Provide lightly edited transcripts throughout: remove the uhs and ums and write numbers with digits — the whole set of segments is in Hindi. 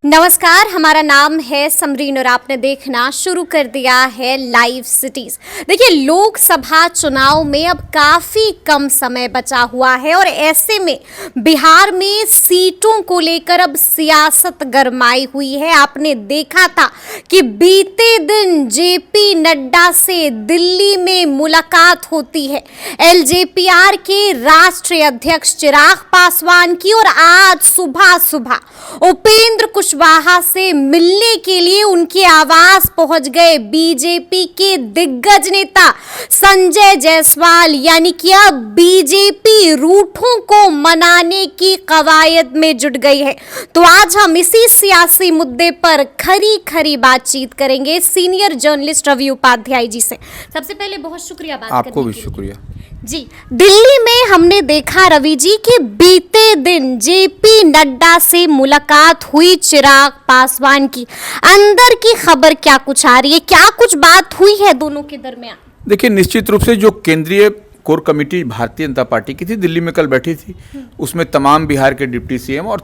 नमस्कार, हमारा नाम है समरीन और आपने देखना शुरू कर दिया है लाइव सिटीज। देखिए, लोकसभा चुनाव में अब काफ़ी कम समय बचा हुआ है और ऐसे में बिहार में सीटों को लेकर अब सियासत गरमाई हुई है। आपने देखा था कि बीते दिन जेपी नड्डा से दिल्ली में मुलाकात होती है एलजेपीआर के राष्ट्रीय अध्यक्ष चिराग पासवान की, और आज सुबह सुबह उपेंद्र कुशवाहा से मिलने के लिए उनके आवास पहुंच गए बीजेपी के दिग्गज नेता संजय जायसवाल। यानी कि अब बीजेपी रूठों को मनाने की कवायद में जुट गई है। तो आज हम इसी सियासी मुद्दे पर खरी खरी बातचीत करेंगे सीनियर जर्नलिस्ट रवि उपाध्याय जी से। सबसे पहले बहुत शुक्रिया बात आपको करने भी के लिए। शुक्रिया जी, दिल्ली में हमने देखा रवि जी कि बीते दिन जेपी नड्डा से मुलाकात हुई चिराग पासवान की। अंदर की खबर क्या कुछ आ रही है, क्या कुछ बात हुई है दोनों के दरमियान? देखिए, निश्चित रूप से जो केंद्रीय core committee Bharatiya Janata party की थी, दिल्ली में कल बैठी थी। उसमें तमाम बिहार के डिप्टी सीएम और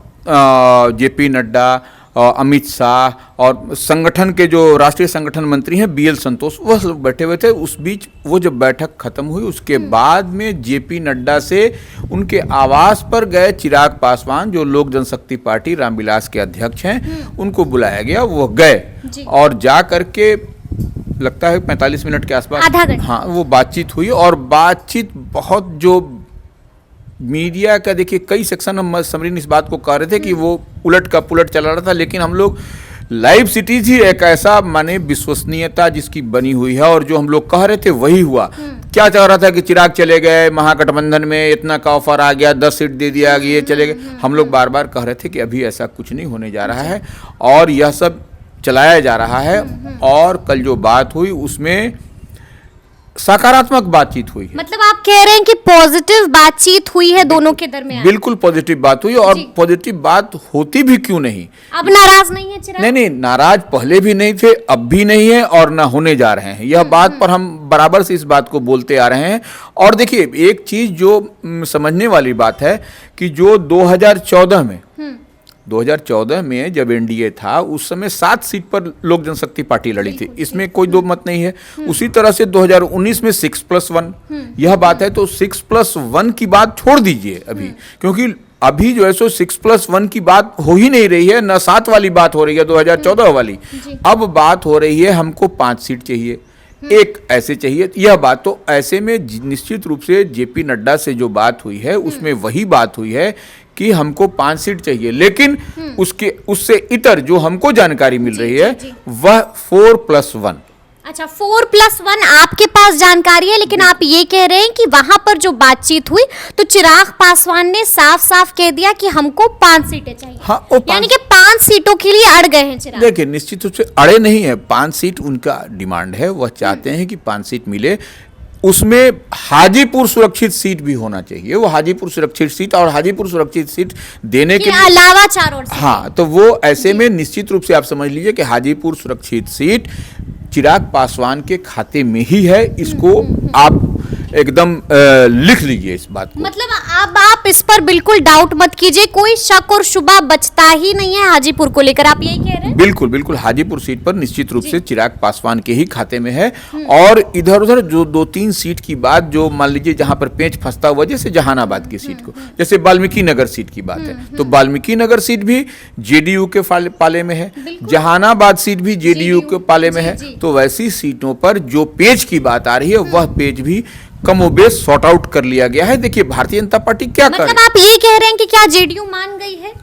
जेपी नड्डा, अमित शाह और संगठन के जो राष्ट्रीय संगठन मंत्री हैं बीएल संतोष, वह लोग बैठे हुए थे। उस बीच वो जब बैठक खत्म हुई उसके बाद में जेपी नड्डा से उनके आवास पर गए चिराग पासवान, जो लोक जनशक्ति पार्टी रामविलास के अध्यक्ष हैं, उनको बुलाया गया। वो गए और जा करके लगता है 45 मिनट के आसपास, आधा घंटा, हाँ, वो बातचीत हुई। और बातचीत बहुत, जो मीडिया का देखिए कई सेक्शन हम समरीन इस बात को कह रहे थे कि वो उलट का पुलट चला रहा था, लेकिन हम लोग लाइव सिटीज ही एक ऐसा माने विश्वसनीयता जिसकी बनी हुई है, और जो हम लोग कह रहे थे वही हुआ। क्या चाह रहा था कि चिराग चले गए महागठबंधन में, इतना का ऑफर आ गया, 10 सीट दे दिया, ये चले गए। हम लोग बार बार कह रहे थे कि अभी ऐसा कुछ नहीं होने जा रहा है और यह सब चलाया जा रहा है। और कल जो बात हुई उसमें सकारात्मक बातचीत हुई है। मतलब आप कह रहे हैं कि पॉजिटिव बातचीत हुई है दोनों के दरमियान? बिल्कुल पॉजिटिव बात हुई, और पॉजिटिव बात होती भी क्यों नहीं। अब नाराज नहीं है चिराग? नहीं, नाराज पहले भी नहीं थे, अब भी नहीं है और ना होने जा रहे हैं। यह बात पर हम बराबर से इस बात को बोलते आ रहे हैं। और देखिए, एक चीज जो समझने वाली बात है कि जो 2014 में जब एनडीए था, उस समय 7 सीट पर लोक जनशक्ति पार्टी लड़ी थी, इसमें कोई दो मत नहीं है। उसी तरह से 2019 में 6+1 यह बात है। तो 6+1 की बात छोड़ दीजिए अभी, क्योंकि अभी जो है सो 6+1 की बात हो ही नहीं रही है, न 7 वाली बात हो रही है 2014 वाली। अब बात हो रही है हमको 5 सीट चाहिए, एक ऐसे चाहिए। यह बात तो ऐसे में निश्चित रूप से जेपी नड्डा से जो बात हुई है उसमें वही बात हुई है कि हमको 5 सीट चाहिए, लेकिन उससे इतर जो हमको जानकारी मिल रही है वह 4+1। अच्छा, 4+1 आपके पास जानकारी है, लेकिन आप ये कह रहे हैं कि वहां पर जो बातचीत हुई तो चिराग पासवान ने साफ साफ कह दिया कि हमको 5 सीटें चाहिए। हाँ, यानी कि 5 सीटों के लिए अड़ गए हैं चिराग। देखिए, निश्चित रूप से अड़े नहीं है, 5 सीट उनका डिमांड है। वह चाहते हैं कि 5 सीट मिले। उसमें हाजीपुर सुरक्षित सीट भी होना चाहिए। वो हाजीपुर सुरक्षित सीट और हाजीपुर सुरक्षित सीट देने के अलावा 4 और, हाँ, तो वो ऐसे में निश्चित रूप से आप समझ लीजिए कि हाजीपुर सुरक्षित सीट चिराग पासवान के खाते में ही है। इसको आप एकदम लिख लीजिए इस बात को। मतलब अब आप इस पर बिल्कुल डाउट मत कीजिए, कोई शक और शुबा बचता ही नहीं है हाजीपुर को लेकर, आप यही कह रहे हैं? बिल्कुल बिल्कुल, हाजीपुर सीट पर निश्चित रूप से चिराग पासवान के ही खाते में है। और इधर उधर जो 2-3 सीट की बात, जो मान लीजिए जहां पर पेंच फंसता हुआ, जैसे जहानाबाद की सीट को, जैसे वाल्मीकि नगर सीट की बात है, तो वाल्मीकि नगर सीट भी जेडीयू के पाले में है, जहानाबाद सीट भी जेडीयू के पाले में है। तो वैसी सीटों पर जो पेच की बात आ रही है वह पेच भी कमोबेश सॉर्ट आउट कर लिया गया है। देखिए, भारतीय जनता पार्टी क्या कर रही है। मतलब आप ये कह रहे हैं कि क्या जेडीयू मान गई है?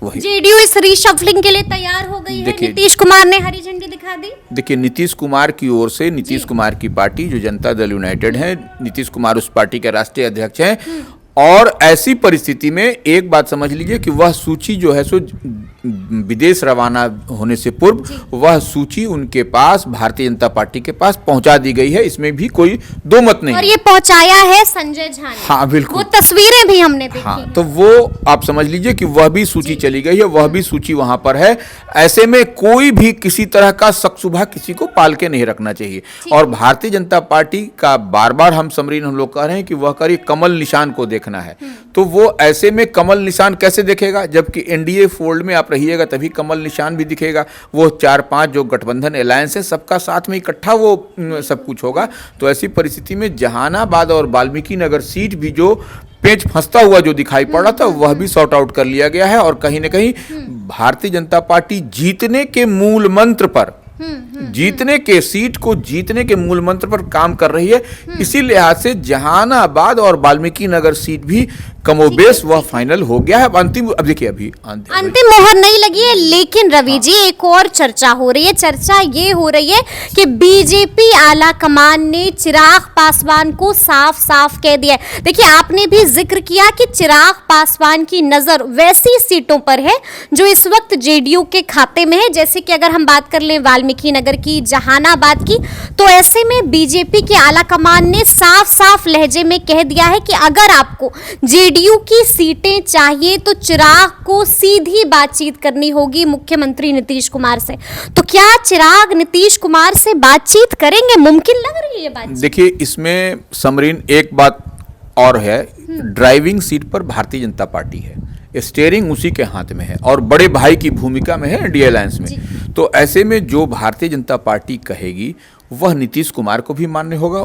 वही, जेडीयू इस रीशफलिंग के लिए तैयार हो गई है? नीतीश कुमार ने हरी झंडी दिखा दी? देखिए, नीतीश कुमार की ओर से, नीतीश कुमार की पार्टी जो जनता दल यूनाइटेड है, नीतीश कुमार उस पार्टी के राष्ट्रीय अध्यक्ष हैं। और ऐसी परिस्थिति में एक बात समझ लीजिए कि वह सूची जो है सो विदेश रवाना होने से पूर्व वह सूची उनके पास, भारतीय जनता पार्टी के पास पहुंचा दी गई है। इसमें भी कोई दो मत नहीं। और ये पहुंचाया है संजय झा ने। हाँ, बिल्कुल, वो तस्वीरें भी हमने देखी। हाँ, तो वो आप समझ लीजिए कि वह भी सूची चली गई है, वह भी सूची वहां पर है। ऐसे में कोई भी किसी तरह का शक शुबा किसी को पाल के नहीं रखना चाहिए। और भारतीय जनता पार्टी का बार बार हम लोग कह रहे हैं कि वह करिए कमल निशान को देखा देखना है, तो वो ऐसे में कमल निशान कैसे दिखेगा? जबकि एनडीए फोल्ड में आप रहिएगा तभी कमल निशान भी दिखेगा। वो 4-5 जो गठबंधन अलायंस है सबका साथ में इकट्ठा वो सब कुछ होगा। तो ऐसी परिस्थिति में जहानाबाद और वाल्मीकि नगर सीट भी जो पेच फंसता हुआ जो दिखाई पड़ रहा था वह भी सॉर्ट आउट कर लिया गया है। और कहीं ना कहीं भारतीय जनता पार्टी जीतने के मूल मंत्र पर, जीतने के सीट को जीतने के मूल मंत्र पर काम कर रही है। इसी लिहाज से जहानाबाद और वाल्मीकि नगर सीट भी कमोबेश वह फाइनल हो गया है। अंतिम, अब देखिए अभी अंतिम मोहर नहीं लगी है। लेकिन रवि जी एक और चर्चा हो रही है। चर्चा ये हो रही है कि बीजेपी आला कमान ने चिराग पासवान को साफ साफ कह दिया है। देखिए आपने भी जिक्र किया कि चिराग पासवान की नजर वैसी सीटों पर है जो इस वक्त जेडीयू के खाते में है। जैसे कि अगर हम बात कर लें वाल्मीकि नगर की, जहानाबाद की, तो ऐसे में बीजेपी के आला कमान ने साफ साफ लहजे में कह दिया है कि अगर आपको जेडीयू की सीटें चाहिए तो चिराग को सीधी बातचीत करनी होगी मुख्यमंत्री नीतीश कुमार से। तो क्या चिराग नीतीश कुमार से बातचीत करेंगे? मुमकिन लग रही है ये बात? देखिए इसमें समरीन एक बात और है, ड्राइविंग सीट पर भारतीय जनता पार्टी है, स्टीयरिंग उसी के हाथ में है और बड़े भाई की भूमिका में है एनडीए अलायंस में। तो ऐसे में जो भारतीय जनता पार्टी कहेगी वह नीतीश कुमार को भी मान्य होगा,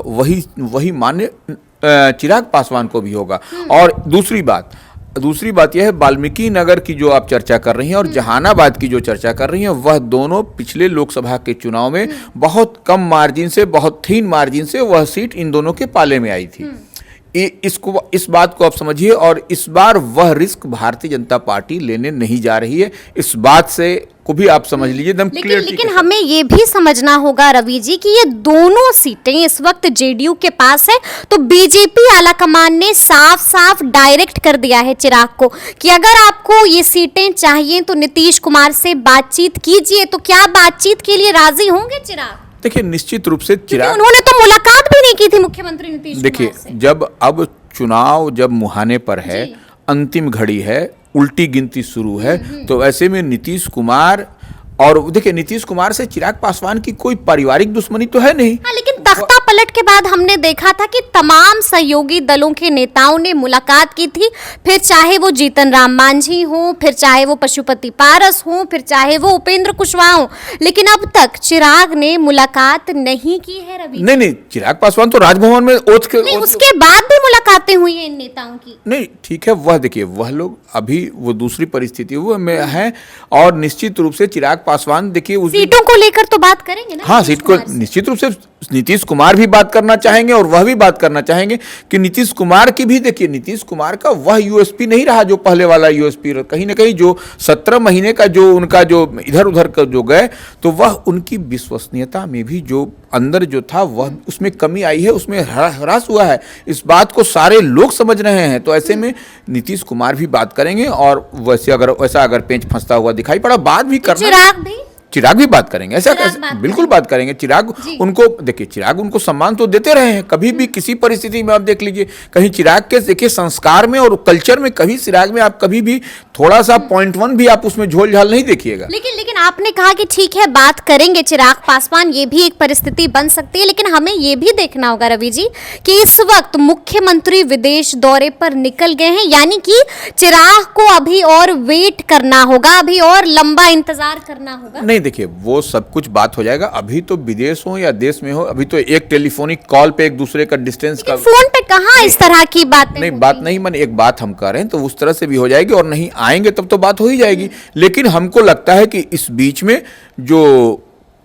वही मान्य चिराग पासवान को भी होगा। और दूसरी बात यह है, वाल्मीकि नगर की जो आप चर्चा कर रही हैं और जहानाबाद की जो चर्चा कर रही हैं, वह दोनों पिछले लोकसभा के चुनाव में बहुत कम मार्जिन से, बहुत थीन मार्जिन से वह सीट इन दोनों के पाले में आई थी। इस बात को आप समझिए। और इस बार वह रिस्क भारतीय जनता पार्टी लेने नहीं जा रही है। इस बात से को भी आप समझ लीजिए एकदम क्लियर। लेकिन हमें ये भी समझना होगा रवि जी कि ये दोनों सीटें इस वक्त जेडीयू के पास है। तो बीजेपी आला कमान ने साफ साफ डायरेक्ट कर दिया है चिराग को कि अगर आपको ये सीटें चाहिए तो नीतीश कुमार से बातचीत कीजिए। तो क्या बातचीत के लिए राजी होंगे चिराग? देखिए निश्चित रूप से चिराग, उन्होंने तो मुलाकात भी नहीं की थी मुख्यमंत्री नीतीश कुमार से। देखिए जब अब चुनाव जब मुहाने पर है, अंतिम घड़ी है, उल्टी गिनती शुरू है, तो ऐसे में नीतीश कुमार, और देखिए नीतीश कुमार से चिराग पासवान की कोई पारिवारिक दुश्मनी तो है नहीं। हाँ, लेकिन तख्ता पलट के बाद हमने देखा था कि तमाम सहयोगी दलों के नेताओं ने मुलाकात की थी। फिर चाहे वो जीतन राम मांझी हो, फिर चाहे वो पशुपति पारस हो, फिर चाहे वो उपेंद्र कुशवाहा हो, लेकिन अब तक चिराग ने मुलाकात नहीं की है रवि। नहीं, चिराग पासवान तो राजभवन में उसके बाद भी मुलाकातें हुई हैं इन नेताओं की। नहीं, ठीक है, वह देखिए वह लोग अभी वो दूसरी परिस्थिति में है। और निश्चित रूप से चिराग पासवान देखिए सीटों को लेकर तो बात करेंगे ना। हाँ, सीट को निश्चित रूप से नीतीश कुमार भी बात करना चाहेंगे और वह भी बात करना चाहेंगे कि नीतीश कुमार की भी, देखिए नीतीश कुमार का वह यूएसपी नहीं रहा जो पहले वाला यूएसपी। कहीं ना कहीं जो 17 महीने का जो उनका जो इधर उधर का जो गए, तो वह उनकी विश्वसनीयता में भी जो अंदर जो था वह उसमें कमी आई है, उसमें ह्रास हुआ है। इस बात को सारे लोग समझ रहे हैं। तो ऐसे में नीतीश कुमार भी बात करेंगे और वैसा अगर पेंच फंसता हुआ दिखाई पड़ा, बात भी करना, चिराग भी बात करेंगे। ऐसा बिल्कुल बात करेंगे। चिराग उनको, देखिए चिराग उनको सम्मान तो देते रहे हैं, कभी भी किसी परिस्थिति में आप देख लीजिए, कहीं चिराग के देखिए संस्कार में और कल्चर में कभी चिराग में आप कभी भी थोड़ा सा 0.1 भी आप उसमें झोल झाल नहीं देखिएगा। लेकिन आपने कहा कि ठीक है बात करेंगे चिराग पासवान, ये भी एक परिस्थिति बन सकती है। लेकिन हमें ये भी देखना होगा रवि जी कि इस वक्त मुख्यमंत्री विदेश दौरे पर निकल गए हैं, यानी कि चिराग को अभी और वेट करना होगा, अभी और लंबा इंतजार करना होगा। नहीं, देखिए वो सब कुछ बात हो जाएगा। अभी तो विदेश हो या देश में हो, अभी तो एक टेलीफोनिक कॉल पे एक दूसरे का डिस्टेंस का, फोन पे कहाँ इस तरह की बात नहीं, बात नहीं, मन एक बात हम कर रहे हैं तो उस तरह से भी हो जाएगी। और नहीं आएंगे तब तो बात हो ही जाएगी। लेकिन हमको लगता है कि इस बीच में जो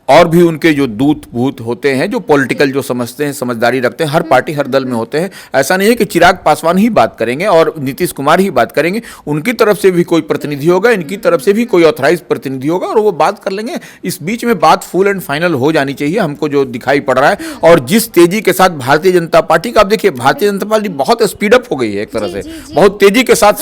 और भी उनके जो दूत भूत होते हैं, जो पॉलिटिकल जो समझते हैं, समझदारी रखते हैं, हर पार्टी हर दल में होते हैं। ऐसा नहीं है कि चिराग पासवान ही बात करेंगे और नीतीश कुमार ही बात करेंगे। उनकी तरफ से भी कोई प्रतिनिधि होगा, इनकी तरफ से भी कोई ऑथराइज प्रतिनिधि होगा और वो बात कर लेंगे। इस बीच में बात फुल एंड फाइनल हो जानी चाहिए, हमको जो दिखाई पड़ रहा है। और जिस तेजी के साथ भारतीय जनता पार्टी का, आप देखिए भारतीय जनता पार्टी बहुत स्पीड अप हो गई है, एक तरह से बहुत तेजी के साथ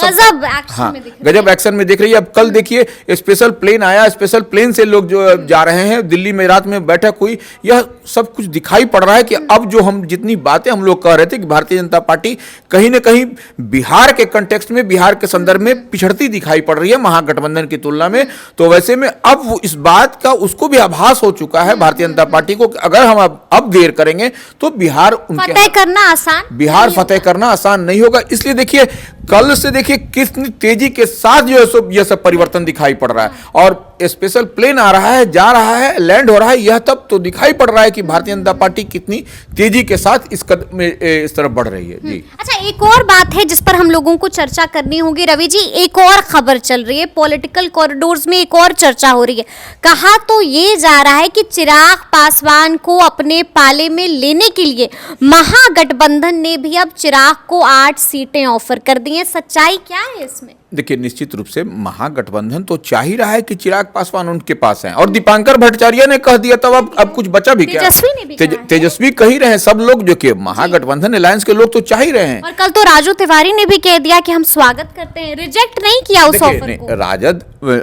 गजब एक्शन में देख रही है। अब कल देखिए स्पेशल प्लेन आया, स्पेशल प्लेन से लोग जो जा रहे हैं दिल्ली में रात में बैठक हुई, यह सब कुछ दिखाई पड़ रहा है कि अब जो हम जितनी बातें हम लोग कह रहे थे कि भारतीय जनता पार्टी कहीं ना कहीं बिहार के कंटेक्स्ट में, बिहार के संदर्भ में पिछड़ती दिखाई पड़ रही है महागठबंधन की तुलना में। तो वैसे में अब वो इस बात का उसको भी आभास हो चुका है भारतीय जनता पार्टी को कि अगर हम अब देर करेंगे तो बिहार उनके फतेह करना आसान, बिहार फतेह करना आसान नहीं होगा। इसलिए देखिए कल से देखिए कितनी तेजी के साथ जो है सो यह सब परिवर्तन दिखाई पड़ रहा है, और स्पेशल प्लेन आ रहा है, जा रहा है, लैंड हो रहा है, यह तब तो दिखाई पड़ रहा है कि भारतीय जनता पार्टी कितनी तेजी के साथ इस कदम में इस तरफ बढ़ रही है। जी अच्छा, एक और बात है जिस पर हम लोगों को चर्चा करनी होगी रवि जी। एक और खबर चल रही है, पॉलिटिकल कॉरिडोर्स में एक और चर्चा हो रही है। कहा तो ये जा रहा है कि चिराग पासवान को अपने पाले में लेने के लिए महागठबंधन ने भी अब चिराग को 8 सीटें ऑफर कर दी हैं। सच्चाई क्या है इसमें? देखिए निश्चित रूप से महागठबंधन तो चाह ही रहा है कि चिराग पासवान उनके पास हैं, और दीपांकर भट्टाचार्य ने कह दिया, तब अब कुछ बचा भी क्या? तेजस्वी ने भी कहा है। तेजस्वी कह ही रहे हैं, सब लोग जो कि महागठबंधन अलायंस के लोग तो चाह ही रहे हैं। और कल तो राजू तिवारी ने भी कह दिया कि हम स्वागत करते हैं, रिजेक्ट नहीं किया उस ऑफर को।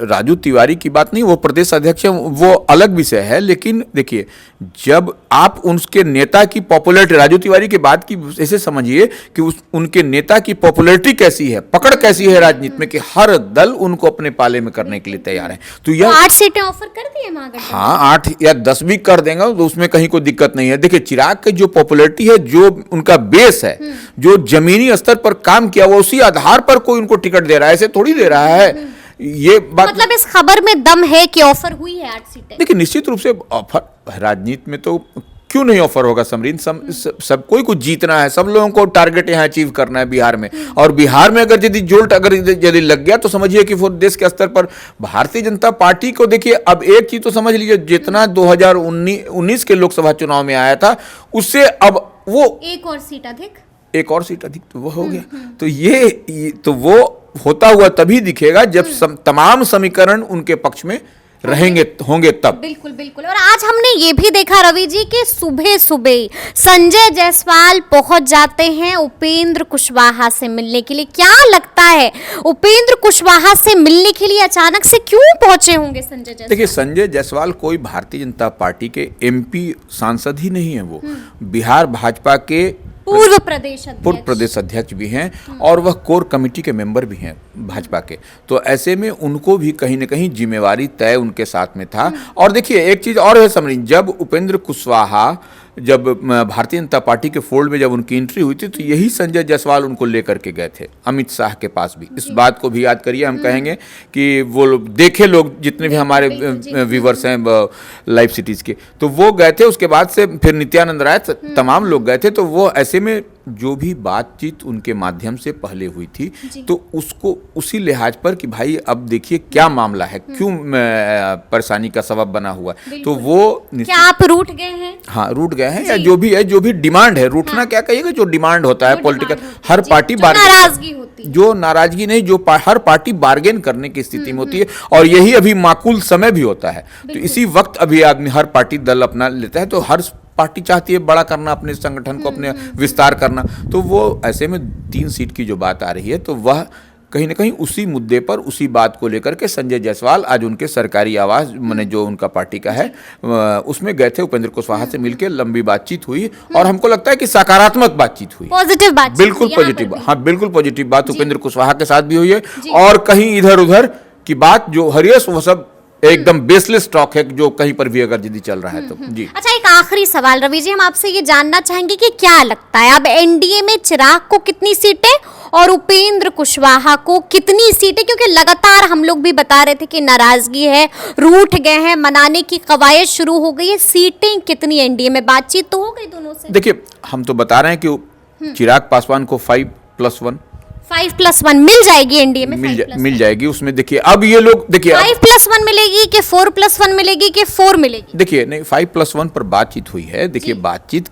राजू तिवारी की बात नहीं, वो प्रदेश अध्यक्ष है, वो अलग विषय है। लेकिन देखिए जब आप उनके नेता की पॉपुलैरिटी, राजू तिवारी की बात की ऐसे समझिए कि उनके नेता की पॉपुलैरिटी कैसी है, पकड़ कैसी है राजनीति में, कि हर दल उनको अपने पाले में करने के लिए तैयार है। तो यह 8 सीटें ऑफर कर दी है महागठबंधन। हाँ 8 या 10 भी कर देंगे तो उसमें कहीं कोई दिक्कत नहीं है। देखिए चिराग की जो पॉपुलैरिटी है, जो उनका बेस है, जो जमीनी स्तर पर काम किया हुआ, उसी आधार पर कोई उनको टिकट दे रहा है, ऐसे थोड़ी दे रहा है। ये बात मतलब इस खबर में दम है कि ऑफर हुई है 8 सीटें। देखिए निश्चित रूप से ऑफर राजनीति में तो क्यों नहीं ऑफर होगा समरीन, सब कोई को जीतना है, सब लोगों को टारगेट यहाँ अचीव करना है बिहार में। और बिहार में अगर यदि जोल्ट अगर यदि लग गया तो समझिए कि वो देश के स्तर पर भारतीय जनता पार्टी को, देखिए अब एक चीज तो समझ लीजिए, जितना 2019 के लोकसभा चुनाव में आया था उससे अब वो एक और सीट अधिक तो वो हो गया। तो ये तो वो होता हुआ तभी दिखेगा जब तमाम समीकरण उनके पक्ष में होंगे तब। बिल्कुल बिल्कुल। और आज हमने ये भी देखा रवि जी कि सुबह सुबह संजय जायसवाल पहुंच जाते हैं उपेंद्र कुशवाहा से मिलने के लिए। क्या लगता है उपेंद्र कुशवाहा से मिलने के लिए अचानक से क्यों पहुंचे होंगे संजय जायसवाल? देखिए संजय जायसवाल कोई भारतीय जनता पार्टी के एमपी सांसद ही नहीं है, वो बिहार भाजपा के पूर्व प्रदेश अध्यक्ष भी हैं, और वह कोर कमेटी के मेंबर भी हैं भाजपा के। तो ऐसे में उनको भी कहीं ना कहीं जिम्मेवारी तय उनके साथ में था। और देखिए एक चीज और है समझिए, जब उपेंद्र कुशवाहा जब भारतीय जनता पार्टी के फोल्ड में जब उनकी एंट्री हुई थी तो यही संजय जायसवाल उनको लेकर के गए थे अमित शाह के पास भी। इस बात को भी याद करिए, हम कहेंगे कि वो देखे लोग जितने भी हमारे व्यूवर्स हैं लाइव सिटीज के, तो वो गए थे। उसके बाद से फिर नित्यानंद राय तमाम लोग गए थे। तो वो ऐसे में जो भी बातचीत उनके माध्यम से पहले हुई थी तो उसको उसी लिहाज पर कि भाई अब देखिए क्या मामला है, क्यों परेशानी का सबब बना हुआ, तो वो क्या आप रूठ गए हैं? हाँ रूठ गए हैं, या जो भी है, जो भी डिमांड है, रूठना क्या कहिएगा, जो डिमांड होता है पॉलिटिकल, हर पार्टी नाराजगी होती है, जो नाराजगी नहीं, जो हर पार्टी बार्गेन करने की स्थिति में होती है, और यही अभी माकूल समय भी होता है। तो इसी वक्त अभी आदमी हर पार्टी दल अपना लेता है, तो हर पार्टी चाहती है बड़ा करना अपने संगठन को, अपने विस्तार करना। तो वो ऐसे में 3 सीट की जो बात आ रही है, तो वह कहीं ना कहीं उसी मुद्दे पर, उसी बात को लेकर के संजय जायसवाल आज उनके सरकारी आवास माने जो उनका पार्टी का है उसमें गए थे। उपेंद्र कुशवाहा से मिलकर लंबी बातचीत हुई, और हमको लगता है कि सकारात्मक बातचीत हुई, पॉजिटिव बात, बिल्कुल पॉजिटिव, हाँ बिल्कुल पॉजिटिव बात उपेंद्र कुशवाहा के साथ भी हुई है। और कहीं इधर उधर की बात जो हरियस वो सब एकदम बेसलेस टॉक है, जो कहीं पर भी अगर यदि चल रहा है तो। जी अच्छा, एक आखिरी सवाल रवि जी, हम आपसे ये जानना चाहेंगे कि क्या लगता है अब एनडीए में चिराग को कितनी सीटें और उपेंद्र कुशवाहा को कितनी सीटें? क्योंकि लगातार हम लोग भी बता रहे थे कि नाराजगी है, रूठ गए हैं, मनाने की कवायद शुरू हो गई है। सीटें कितनी एनडीए में? बातचीत तो हो गई दोनों से? देखिए हम तो बता रहे हैं कि चिराग पासवान को 5+1 5+1 मिल जाएगी एनडीए में, मिल जाएगी। उसमें देखिए अब ये लोग देखिए 5+1 मिलेगी कि 4+1 मिलेगी कि 4 मिलेगी? देखिए नहीं 5+1 पर बातचीत हुई है। देखिए बातचीत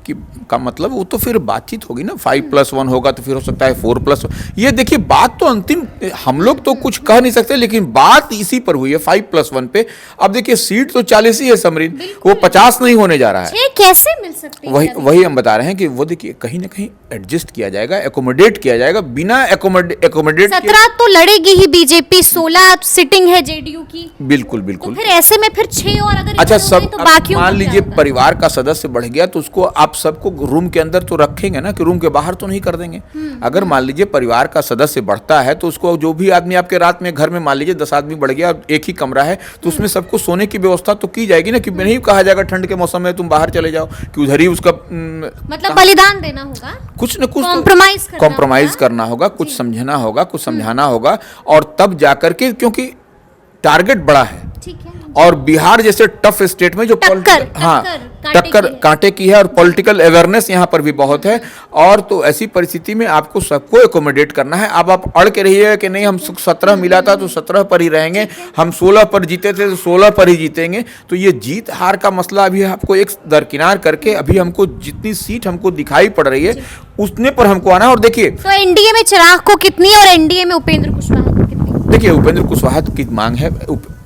का मतलब वो तो फिर बातचीत होगी ना, 5+1 होगा तो फिर हो सकता है 4+1। ये देखिए बात तो अंतिम, हम लोग तो कुछ कह नहीं सकते, लेकिन बात इसी पर हुई है 5+1 पे। अब देखिए सीट तो 40 ही है समरीन, वो 50 नहीं होने जा रहा है। कैसे मिल सकती है? वही हम बता रहे हैं कि वो देखिए कहीं ना कहीं एडजस्ट किया जाएगा, एकोमोडेट किया जाएगा। बिना एकोमोडेट 17 तो लड़ेगी ही बीजेपी, 16 सिटिंग है जेडीयू की। बिल्कुल तो बिल्कुल। फिर ऐसे में फिर 6 और अगर अच्छा, इधर हो गई सब तो अब बाकियों मान का क्या लीजिए होगा? परिवार का सदस्य बढ़ गया तो उसको आप सबको रूम के अंदर तो रखेंगे ना, कि रूम के बाहर तो नहीं कर देंगे। अगर मान लीजिए परिवार का सदस्य बढ़ता है तो उसको जो भी आदमी आपके रात में घर में मान लीजिए 10 आदमी बढ़ गया, एक ही कमरा है, तो उसमें सबको सोने की व्यवस्था तो की जाएगी ना, कि नहीं कहा जाएगा ठंड के मौसम में तुम बाहर चले जाओ, कि उधर ही उसका मतलब बलिदान देना होगा, कुछ न कुछ कॉम्प्रोमाइज करना होगा, कुछ समझना होगा, कुछ समझाना होगा, और तब जाकर के, क्योंकि टारगेट बड़ा है। ठीक है। और बिहार जैसे टफ स्टेट में जो टक्कर कांटे की है, और पॉलिटिकल अवेयरनेस यहाँ पर भी बहुत है, और तो ऐसी परिस्थिति में आपको सबको एकोमोडेट करना है। अब आप अड़ के रहिए कि नहीं हम 17 मिला था तो 17 पर ही रहेंगे, हम 16 पर जीते थे तो 16 पर ही जीतेंगे, तो ये जीत हार का मसला अभी आपको एक दरकिनार करके, अभी हमको जितनी सीट हमको दिखाई पड़ रही है उतने पर हमको आना है। और देखिए, तो एनडीए में चिराग को कितनी और एनडीए में उपेंद्र कुशवाहा को कितनी? देखिए उपेंद्र कुशवाहा की मांग है,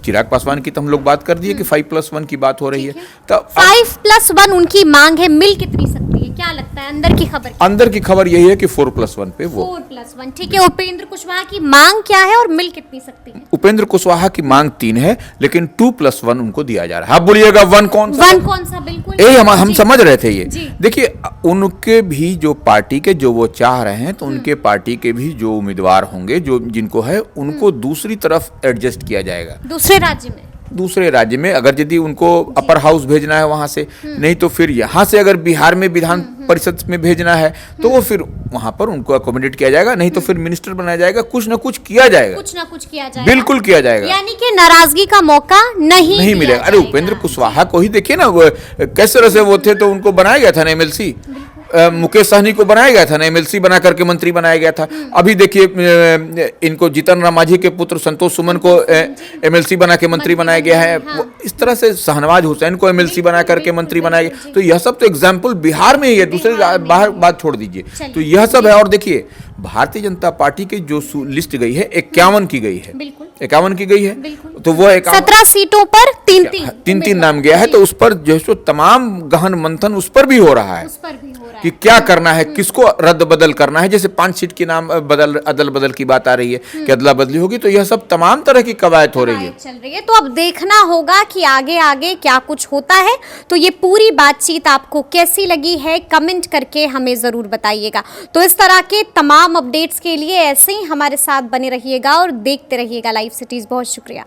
चिराग पासवान की तो हम लोग बात कर दिए कि 5+1 की बात हो रही है, तो 5+1 उनकी मांग है, मिल कितनी सकती है, क्या लगता है अंदर की खबर? अंदर की खबर यही है कि 4+1 पे वो 4+1। ठीक है, उपेंद्र कुशवाहा की मांग क्या है और मिल कितनी सकती है? उपेंद्र कुशवाहा की मांग 3 है, लेकिन 2+1 उनको दिया जा रहा है। आप बोलिएगा 1 कौन सा? 1 कौन सा? बिल्कुल यही हम समझ रहे थे ये। जी। देखिए उनके भी जो पार्टी के जो वो चाह रहे हैं, तो उनके पार्टी के भी जो उम्मीदवार होंगे, जो जिनको है उनको दूसरी तरफ एडजस्ट किया जाएगा, दूसरे राज्य में। दूसरे राज्य में। अगर यदि उनको अपर हाउस भेजना है वहां से, नहीं तो फिर यहाँ से अगर बिहार में विधान परिषद में भेजना है तो वो फिर वहां पर उनको अकोमोडेट किया जाएगा, नहीं तो फिर मिनिस्टर बनाया जाएगा, कुछ ना कुछ किया जाएगा, कुछ ना कुछ किया जाएगा, बिल्कुल किया जाएगा। यानी कि नाराजगी का मौका नहीं मिलेगा। अरे उपेंद्र कुशवाहा को ही देखिए ना, किस तरह से वो थे, तो उनको बनाया गया था ना एमएलसी, मुकेश सहनी को बनाया गया था ना एमएलसी बना करके मंत्री बनाया गया था। अभी देखिए इनको जीतन राम मांझी के पुत्र संतोष सुमन को एमएलसी बना के मंत्री बनाया गया है। वो इस तरह से शहनवाज हुसैन को एमएलसी बना करके मंत्री बनाया गया। तो यह सब तो एग्जाम्पल बिहार में ही है, दूसरे बाहर बात छोड़ दीजिए। तो यह सब है। और देखिए भारतीय जनता पार्टी की जो लिस्ट गई है 51 की गई है, 51 की गई है, तो वो 17 सीटों पर तीन नाम गया है। तो उस पर जो है तमाम गहन मंथन उस पर भी हो रहा है, कि क्या करना है, किसको रद्द बदल करना है। जैसे 5 सीट के नाम अदल बदल की बात आ रही है कि अदला बदली होगी, तो यह सब तमाम तरह की कवायद हो रही है, चल रही है। तो अब देखना होगा कि आगे आगे क्या कुछ होता है। तो ये पूरी बातचीत आपको कैसी लगी है, कमेंट करके हमें जरूर बताइएगा। तो इस तरह के तमाम अपडेट्स के लिए ऐसे ही हमारे साथ बने रहिएगा और देखते रहिएगा लाइव सिटीज। बहुत शुक्रिया।